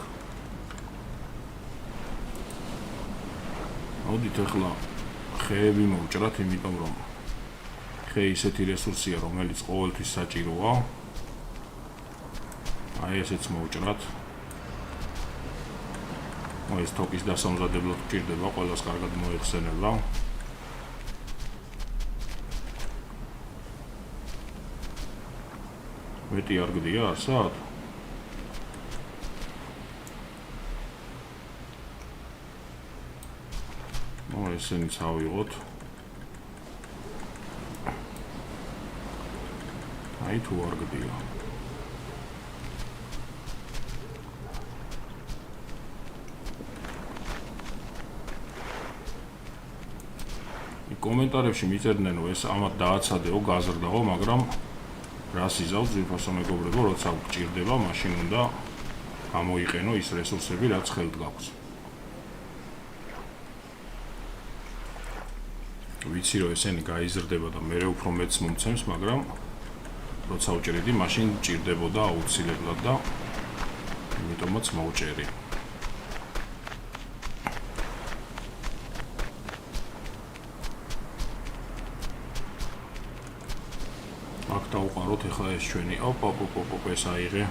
მოდით ახლა ხეები მოვჭრათ, იმიტომ რომ ხე ისეთი რესურსია, რომელიც ყოველთვის საჭიროა. აი ესეც მოვჭრათ. ეს თოკის დასამზადებლად გჭირდება, ყველას კარგად მოიხსენება. მეტი არ გდია არსად? ესენიც ავიღოთ. აი თუ არ გდია. კომენტარებში მიწერდნენ რომ ეს ამათ დააცადეო, გაზრდაო, მაგრამ რას იზავთ ძვირფასო მეგობრებო, როცა გჭირდება, მაშინ უნდა გამოიყენო ის რესურსები, რაც ხელთ გაქვს. ვიცი რომ ესენი გაიზრდება და მე უფრო მეც მომცემს, მაგრამ როცა ვჭრიდი, მაშინ ჭირდებოდა აუცილებლად და იმიტომაც მოვჭერი. აქ დავყაროთ ახლა ეს ჩვენი ეს აიღე.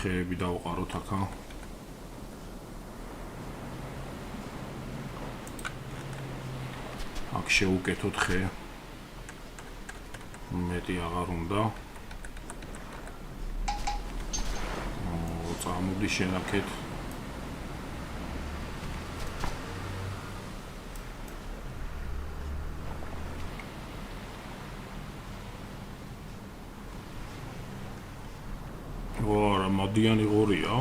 ხეები დავყაროთ აქა. აქ შევუკეთოთ ხე. მეტი აღარ უნდა. წამოდი შენაკეთ. ვარა, მადიანი ღორია.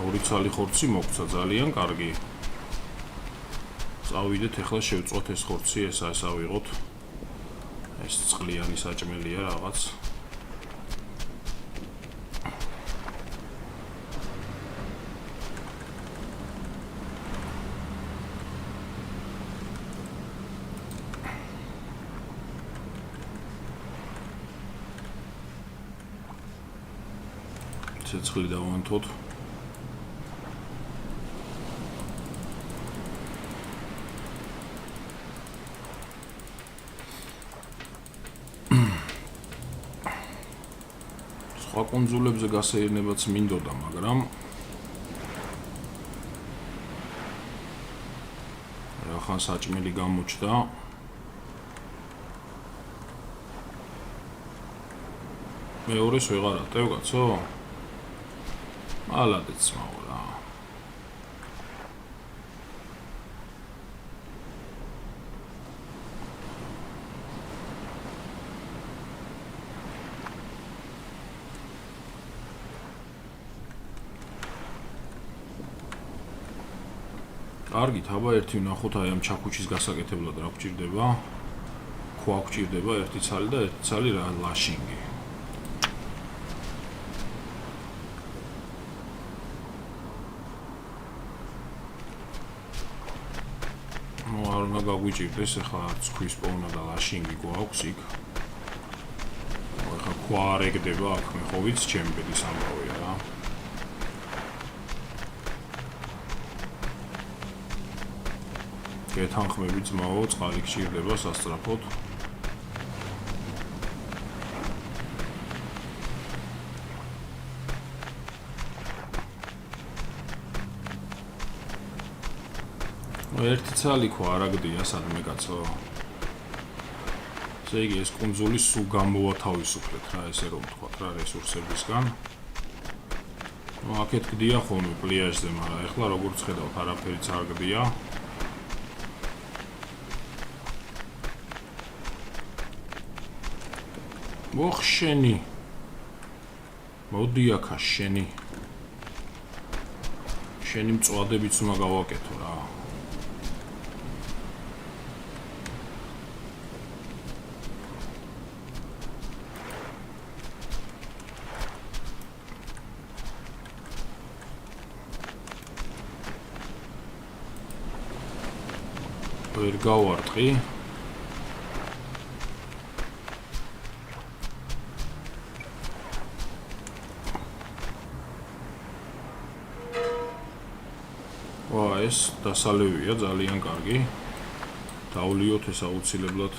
ორი ცალი ხორცი მოგცა, ძალიან კარგი. წავიდეთ, ახლა შევწყვოთ ეს ხორცი, ეს ავიღოთ. ეს წყლიანი საჭმელია რაღაც. ცეცხლი დავანთოთ. სხვა კონძულებზე გასეირნებაც მინდოდა, მაგრამ ახლა საჭმელი გამოჩნდა. მეორეს ვეღარ ატევ კაცო? ალადეც მოვლა. კარგით, აბა ერთი ვნახოთ აი ამ ჩაქუჩის გასაკეთებლად რა გვჭირდება. ქვა გვჭირდება ერთი ცალი და ერთი ცალი რა ლაშინგი. არ უნდა გაგვიჭირდეს, ახლა არც ქვის პოვნა და ლაშინგი გვაქვს იქ. ახლა ქვა არ ეგდება აქ, მე ხო ვიცი ჩემი ბედის ამბავია რა. გეთანხმები ძმაო, წყალი გჭირდება სასწრაფოდ. ერთი ცალი ხო არ აგდია სადმე კაცო. ესე იგი ეს კუნძული სულ გამოვათავისუფლეთ რა ესე რომ ვთქვათ რა რესურსებისგან. აქეთ გდია ხოლმე პლიაჟზე, მაგრამ ეხლა როგორც ხედავთ არაფერიც არ გდია. მოხ შენი. მოდი აქა შენი. შენი მწვადებიც უნდა გავაკეთო რა. ვერ გავარტყი. ეს დასალევია ძალიან კარგი. დავლიოთ ეს აუცილებლად.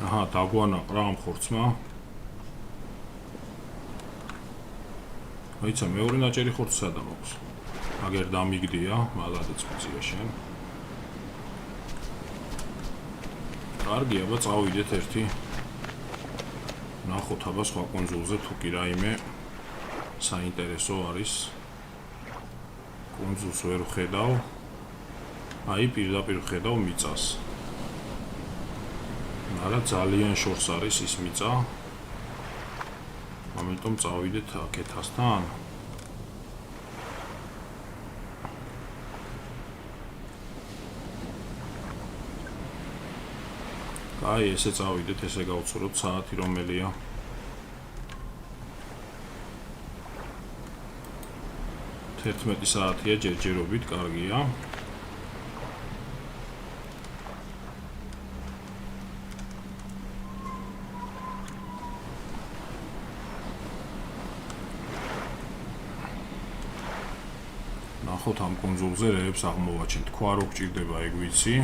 აჰა, დაგვანაყრა ამ ხორცმა. აიცა მეორე ნაჭერი ხორცი სადა მაქვს. აგერ დამიგდია, მალადეც მიწია შენ. კარგი, აბა წავიდეთ ერთი. ნახოთ აბა სხვა კუნძულზე თუ კი რაიმე საინტერესო არის. კუნძულს ვერ ხედავ. აი პირდაპირ ხედავ მიწას. მაგრამ ძალიან შორს არის ის მიწა. ამიტომ წავიდეთ აქეთასთან. აი ესე წავიდეთ, ესე გავცუროთ საათი რომელია. თერთმეტი საათია ჯერჯერობით, კარგია. ნახოთ ამ კუნძულზე რეებს აღმოვაჩენთ. თქვა რო გჭირდება ეგ ვიცი.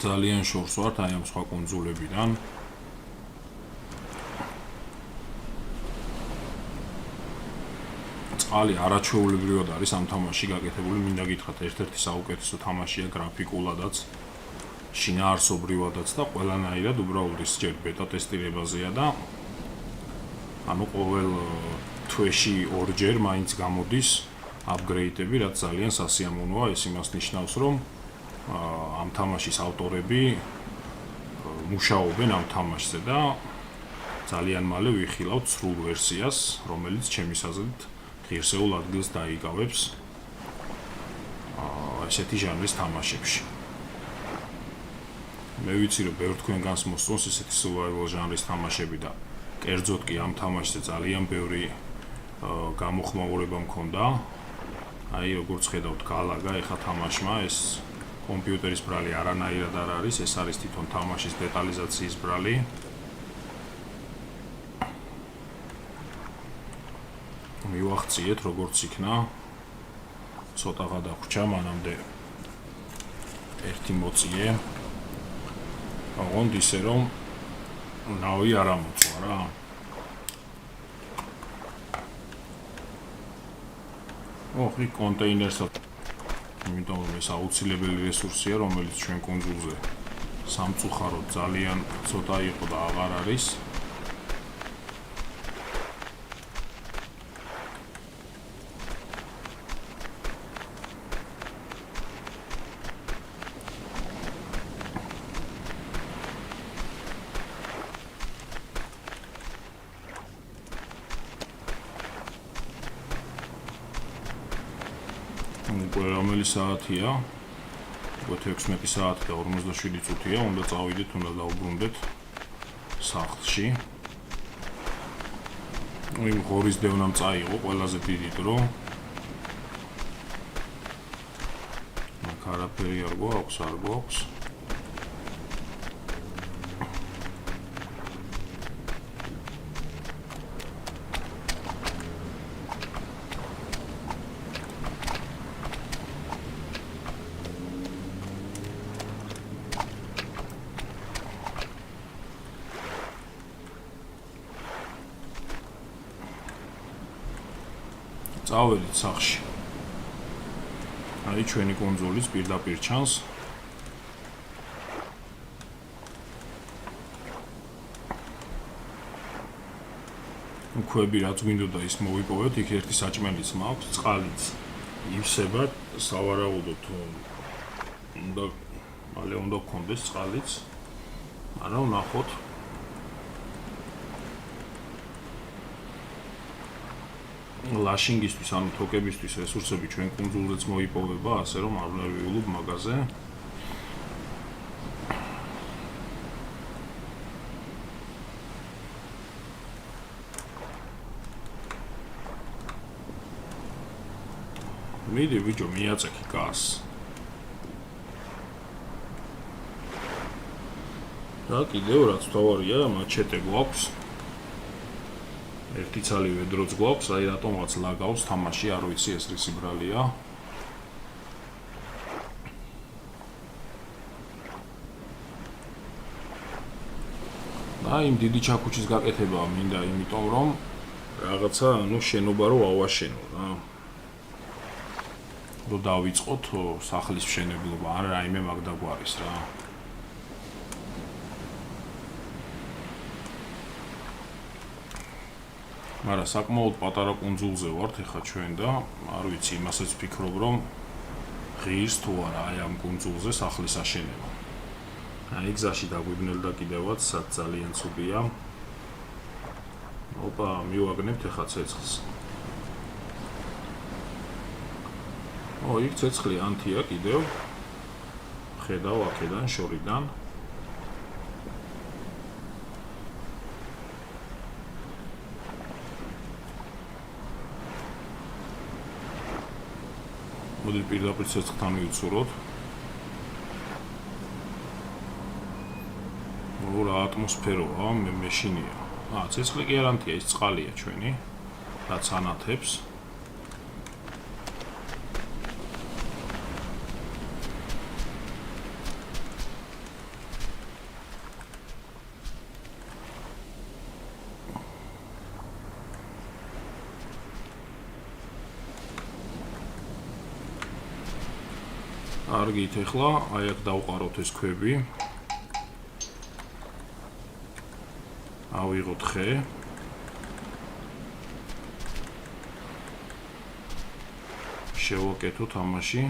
ძალიან შორს ვართ აი ამ სხვა კუნძულებიდან. წყალი არაჩვეულებრივად არის ამ თამაში გაკეთებული, მინდა გითხრათ, ერთ-ერთი საუკეთესო თამაშია გრაფიკულადაც, შინაარსობრივადაც და ყველანაირად უბრალოდ ის ჯერ ბეტა ტესტირებაზეა და ანუ ყოველ თვეში ორჯერ მაინც გამოდის აპგრეიდები, რაც ძალიან სასიამოვნოა. ეს იმას ნიშნავს, რომ ამ თამაშის ავტორები მუშაობენ ამ თამაშზე და ძალიან მალე ვიხილავთ სრულ ვერსიას, რომელიც ჩემის აზრით ღირსეულ ადგილს დაიკავებს ესეთი ჟანრის თამაშებში. მე ვიცი, რომ ბევრ თქვენგანს მოსწონს ესეთი survival ჟანრის თამაშები და კერძოდ კი ამ თამაშზე ძალიან ბევრი გამოხმაურება მქონდა. აი როგორც ხედავთ, გალაგა ეხა თამაშმა ეს კომპიუტერის ბრალი არანაირად არ არის, ეს არის თვითონ თამაშის დეტალიზაციის ბრალი. მივახციეთ როგორც იქნა. ცოტა გადავრჩა მანამდე ერთი მოწიე. ოღონდ ისე რომ ნავი არ ამოწვა რა. ოხი კონტეინერსაც იმიტომ ეს აუცილებელი რესურსია, რომელიც ჩვენ კუნძულზე სამწუხაროდ ძალიან ცოტა იყო და აღარ არის. რომელი საათია? 16 საათი და 47 წუთია, უნდა წავიდეთ, უნდა დავუბრუნდეთ სახლში. იმ ღორის დევნამ წაიღო ყველაზე დიდი დრო. აქ არაფერი არ გვაქვს. წავედით სახში. აი ჩვენი კონსოლის პირდაპირ ჩანს. ქვები რაც გვინდოდა ის მოვიპოვეთ, იქ ერთი საჭმელიც მაქვს, წყალიც ივსება, სავარაუდოდ უნდა გქონდეს წყალიც. არა, ვნახოთ. ლაშინგისთვის, ანუ თოკებისთვის რესურსები ჩვენ კუნძულზეც მოიპოვება, ასე რომ არ უნდა ვიულობ მაგაზე. მიდი ბიჭო, მიაწექი გას. და კიდევ რაც თავარია, მაჩეტე გვაქვს. ერთი ცალივე დროც გვაქვს, აი რატომაც ლაგავს თამაში, არ ვიცი ეს რისი ბრალია. და იმ დიდი ჩაქუჩის გაკეთება მინდა, იმიტომ რომ რაღაცა, შენობა რო ავაშენო რა. რო დავიწყოთ სახლის მშენებლობა, ან რაიმე მაგ დაგვარის რა. მაგრამ საკმაოდ პატარა კუნძულზე ვართ ეხა ჩვენ და არ ვიცი, იმასაც ვფიქრობ, რომ ღირს თუ არა აი ამ კუნძულზე სახლის აშენება. აი გზაში დაგვიბნელდა კიდევაც, სად ძალიან ცუდია. ოპა, მივაგნებთ ეხა ცეცხლს. იქ ცეცხლი ანთია კიდევ. ხედავ აქედან შორიდან. მოდი პირდაპირ ცეცხლთან ვიცუროთ. რა ატმოსფეროა, მეშინია. ცეცხლი კი არ ანთია, ის წყალია ჩვენი, რაც ანათებს. კარგით, ეხლა აი აქ დავყაროთ ეს ქვები. ავიღოთ ხე. შევაკეთოთ ამაში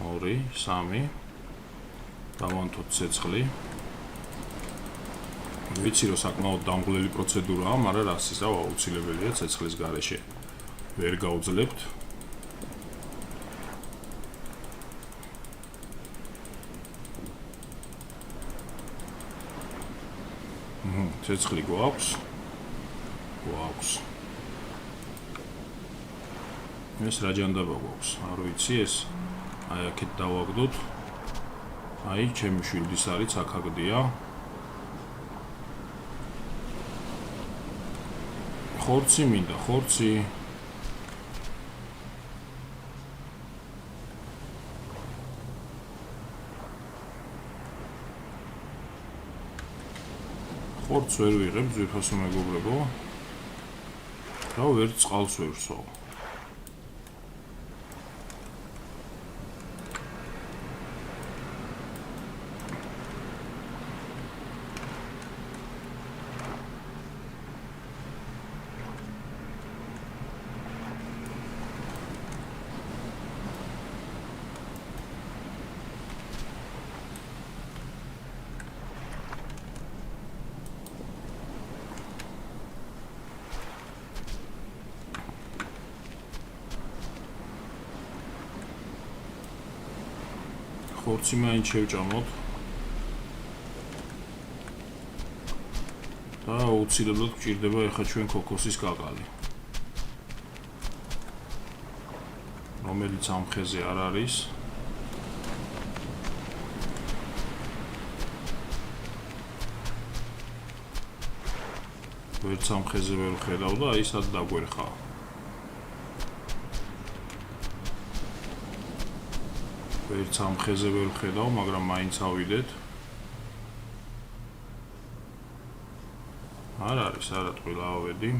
2, 3. დავანთოთ ცეცხლი. ვიცი რომ საკმაოდ დამღლელი პროცედურაა, მაგრამ რას ისევ აუცილებელია ცეცხლის გარეშე. ვერ გავძლებთ. ცეცხლი გვაქვს. ეს რა ჯანდაბა გვაქვს? არ ვიცი, ეს აი აქეთ დავაგდოთ. აი ჩემი შვილის არის აქაგდია. ხორცი მინდა, ხორცი. ხორცს ვერ ვიღებ, ძვირფასო მეგობრებო. და ვერ წყალს ვერ ვსვავ. ხორცი მაინც შევჭამოთ. და აუცილებლად გვჭირდება ეხლა ჩვენ ქოქოსის კაკალი. რომელიც ამ ხეზე არ არის. ვერც ამ ხეზე ვერ ხედავ და აი სად დაგვერხა. ვერც ამ ხეზე ვერ ხედავ, მაგრამ მაინც ავიდეთ. არ არის, არა ტყილა ავედი.